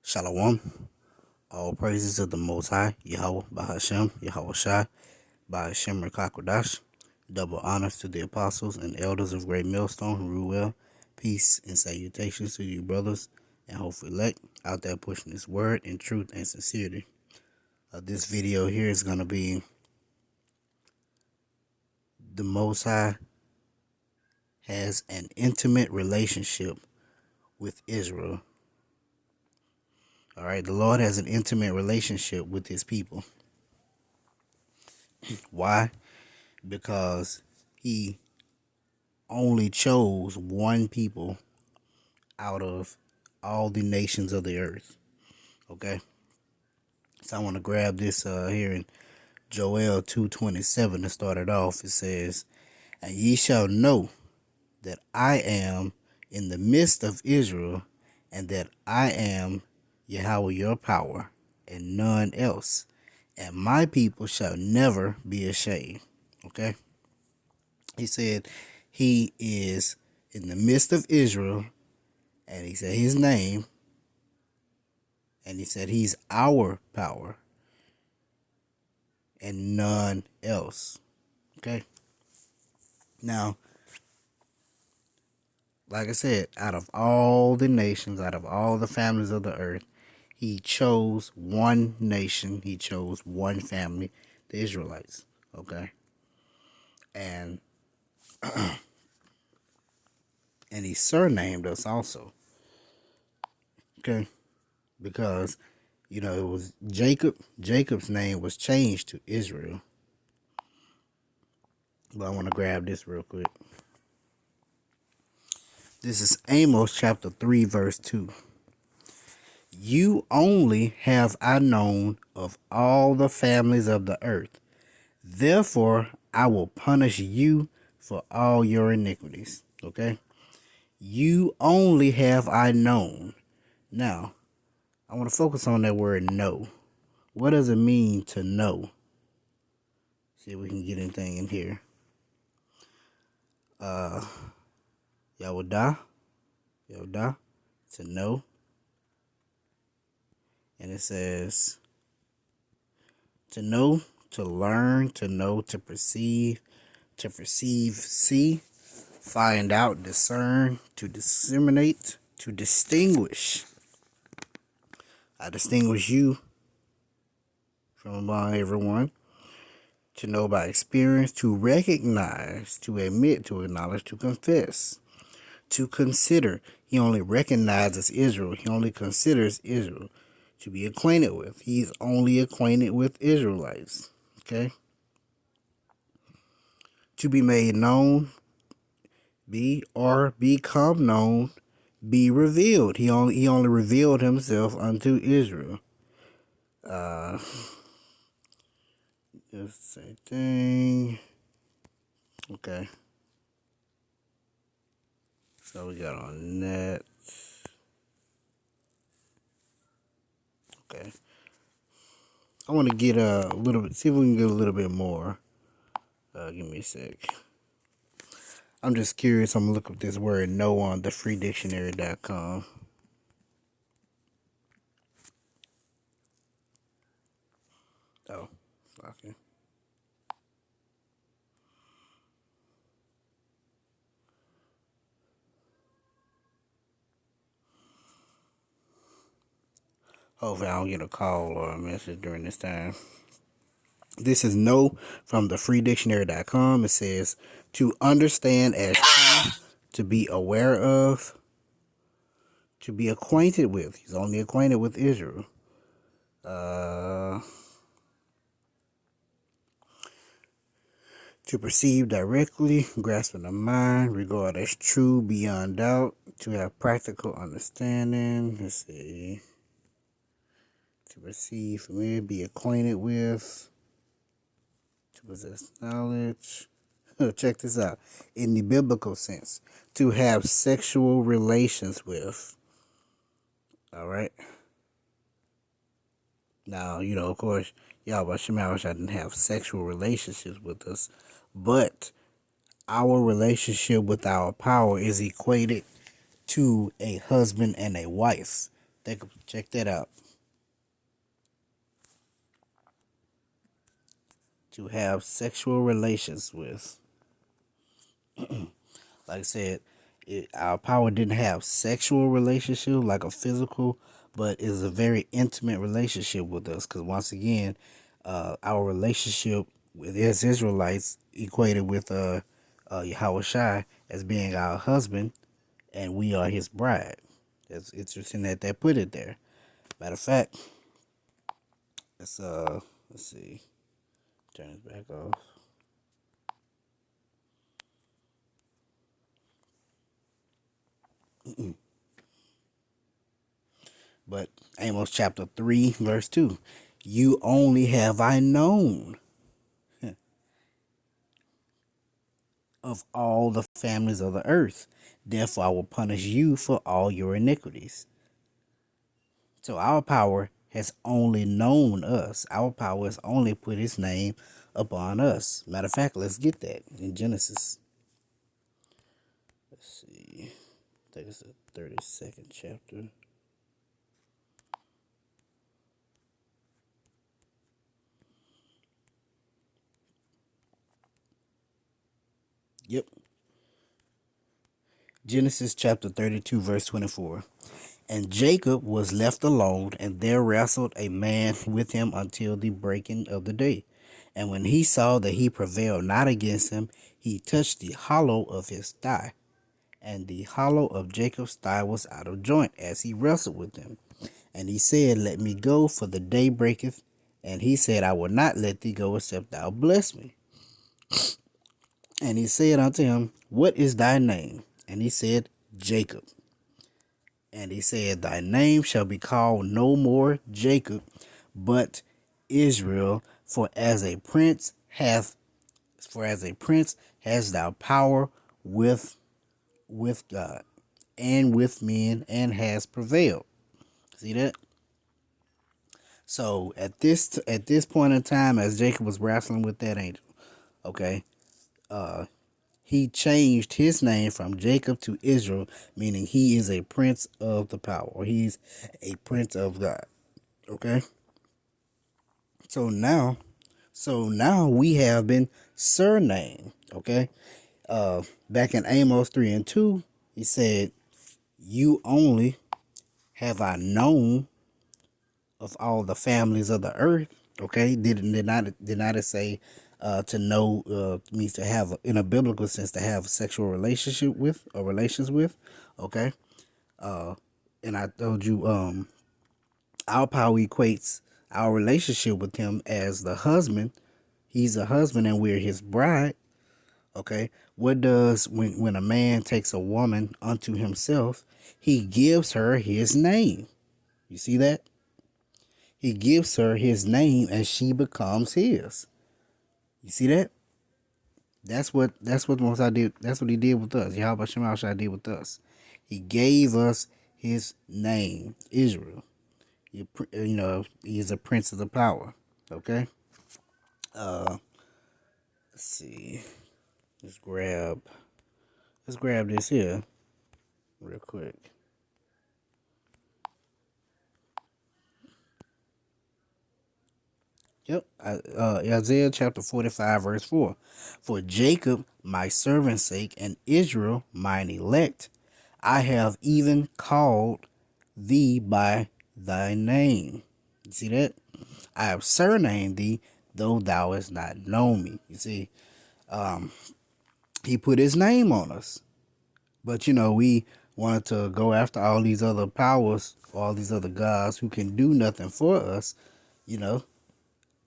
Shalom. All praises of the Most High, Yahweh, Bahashem, Yahweh Shai, Bahashem Rakakwadash. Double honors to the apostles and elders of Great Millstone who rule well. Peace and salutations to you, brothers, and hopefully elect out there pushing this word in truth and sincerity. This video here is going to be the Most High has an intimate relationship with Israel. All right, the Lord has an intimate relationship with his people. Why? Because he only chose one people out of all the nations of the earth. Okay? So I want to grab this here in Joel 2:27 to start it off. It says, "And ye shall know that I am in the midst of Israel, and that I am Yahweh your power, and none else. And my people shall never be ashamed." Okay? He said he is in the midst of Israel, and he said his name, and he said he's our power, and none else. Okay? Now, like I said, out of all the nations, out of all the families of the earth, he chose one nation, he chose one family, the Israelites. Okay? And and he surnamed us also. Okay? Because, it was Jacob. Jacob's name was changed to Israel. But I want to grab this real quick. This is Amos chapter 3, verse 2. "You only have I known of all the families of the earth. Therefore, I will punish you for all your iniquities." Okay? You only have I known. Now, I want to focus on that word know. What does it mean to know? See if we can get anything in here. Yawadah, to know. And it says to know, to learn, to know, to perceive, see, find out, discern, to disseminate, to distinguish. I distinguish you from among everyone. To know by experience, to recognize, to admit, to acknowledge, to confess, to consider. He only recognizes Israel. He only considers Israel. To be acquainted with. He's only acquainted with Israelites. Okay? To be made known, be or become known, be revealed. He only revealed himself unto Israel. Just the same thing. Okay. So we got on that. Okay. I want to get a little bit, see if we can get a little bit more. Give me a sec. I'm just curious. I'm going to look up this word know on thefreedictionary.com. Oh, okay. Hopefully I don't get a call or a message during this time. This is know from thefreedictionary.com. It says to understand as true, to be aware of, to be acquainted with. He's only acquainted with Israel. To perceive directly, grasp in the mind, regard as true beyond doubt, to have practical understanding. Let's see. To perceive, familiar, be acquainted with, to possess knowledge. Check this out. In the biblical sense, to have sexual relations with. All right. Now, of course, Yahweh Shemaiah didn't have sexual relationships with us, but our relationship with our power is equated to a husband and a wife. Check that out. To have sexual relations with. Like I said, our power didn't have sexual relationship like a physical, but is a very intimate relationship with us. Because once again, our relationship with as Israelites equated with Yahweh Shai as being our husband, and we are his bride. It's interesting that they put it there. Matter of fact, let's see, turn this back off. But Amos chapter 3, verse 2. You only have I known of all the families of the earth. Therefore, I will punish you for all your iniquities. So our power has only known us. Our power has only put his name upon us. Matter of fact, let's get that in Genesis. Let's see. I think it's the 32nd chapter. Yep. Genesis chapter 32, verse 24. And Jacob was left alone, and there wrestled a man with him until the breaking of the day. And when he saw that he prevailed not against him, he touched the hollow of his thigh. And the hollow of Jacob's thigh was out of joint as he wrestled with him. And he said, Let me go, for the day breaketh. And he said, I will not let thee go, except thou bless me. And he said unto him, What is thy name? And he said, Jacob. And he said, Thy name shall be called no more Jacob, but Israel, for as a prince hast thou power with God and with men, and has prevailed. See that? So at this point in time, as Jacob was wrestling with that angel, okay, he changed his name from Jacob to Israel, meaning he is a prince of the power, or he's a prince of God. Okay. So now we have been surnamed. Okay. Back in Amos 3 and 2, he said, You only have I known of all the families of the earth. Okay. Did not it say to know means to have, in a biblical sense, to have a sexual relationship with or relations with. Okay. And I told you our power equates our relationship with him as the husband. He's a husband and we're his bride. Okay. What does when a man takes a woman unto himself, he gives her his name. You see that? He gives her his name and she becomes his. You see that? That's what Most I did. That's what he did with us. Yahweh Shemashai did with us. He gave us his name, Israel. You know, he's a prince of the power. Okay. Let's see. Let's grab this here real quick. Yep. Isaiah chapter 45, verse 4. For Jacob, my servant's sake, and Israel, mine elect, I have even called thee by thy name. You see that? I have surnamed thee, though thou hast not known me. You see, he put his name on us. But, you know, we wanted to go after all these other powers, all these other gods who can do nothing for us, you know.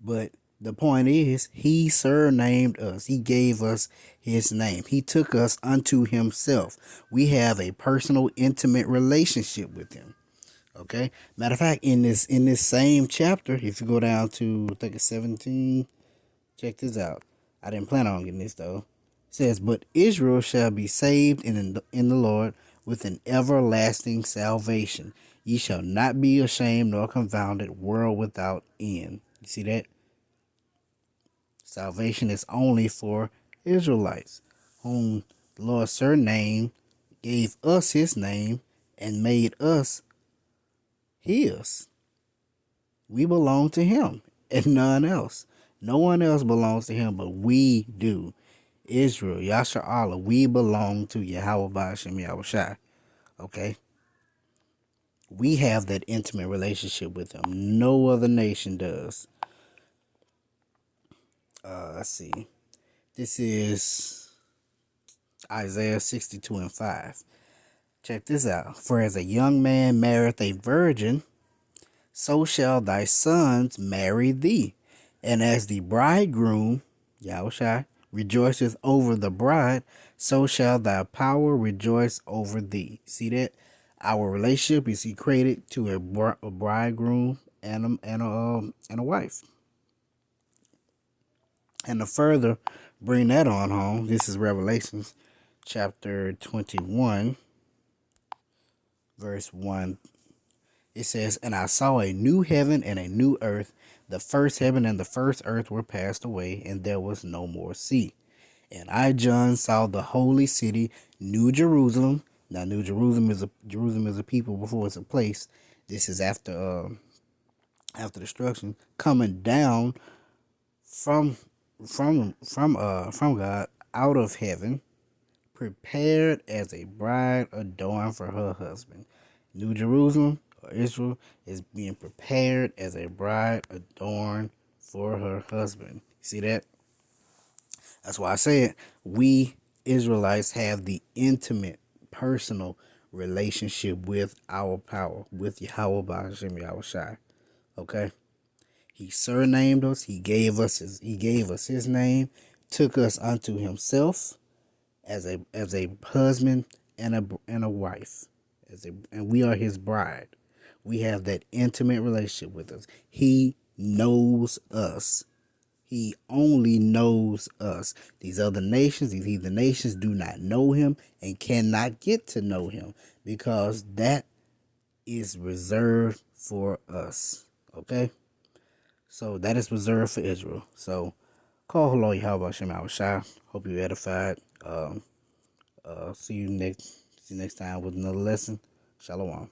But the point is, he surnamed us. He gave us his name. He took us unto himself. We have a personal, intimate relationship with him. Okay. Matter of fact, in this same chapter, if you go down to, I think it's 17, check this out. I didn't plan on getting this though. It says, But Israel shall be saved in the Lord with an everlasting salvation. Ye shall not be ashamed nor confounded, world without end. You see that? Salvation is only for Israelites, whom the Lord surnamed, gave us his name, and made us his. We belong to him and none else. No one else belongs to him, but we do. Israel, Yasha Allah, we belong to Yahweh Ba'ashem Yahushai. Okay? We have that intimate relationship with him. No other nation does. Let's see. This is Isaiah 62 and 5. Check this out. For as a young man marrieth a virgin, so shall thy sons marry thee. And as the bridegroom, Yahushua, rejoiceth over the bride, so shall thy power rejoice over thee. See that? Our relationship is equated to a bridegroom and a wife. And to further bring that on home, this is Revelations chapter 21, verse 1. It says, And I saw a new heaven and a new earth. The first heaven and the first earth were passed away, and there was no more sea. And I, John, saw the holy city, New Jerusalem. Now, New Jerusalem is a people before it's a place. This is after destruction, coming down from God out of heaven, prepared as a bride adorned for her husband. New Jerusalem, or Israel, is being prepared as a bride adorned for her husband. See that? That's why I said we Israelites have the intimate, personal relationship with our power, with Yahweh Ba'ashem Yahushai. Okay? He surnamed us. He gave us his name, took us unto himself as a husband and a wife, and we are his bride. We have that intimate relationship with us. He knows us. He only knows us. These other nations, these heathen nations, do not know him and cannot get to know him because that is reserved for us. Okay? So that is reserved for Israel. So call hello Yahweh Shem Shai. Hope you edified. See you next time with another lesson. Shalom.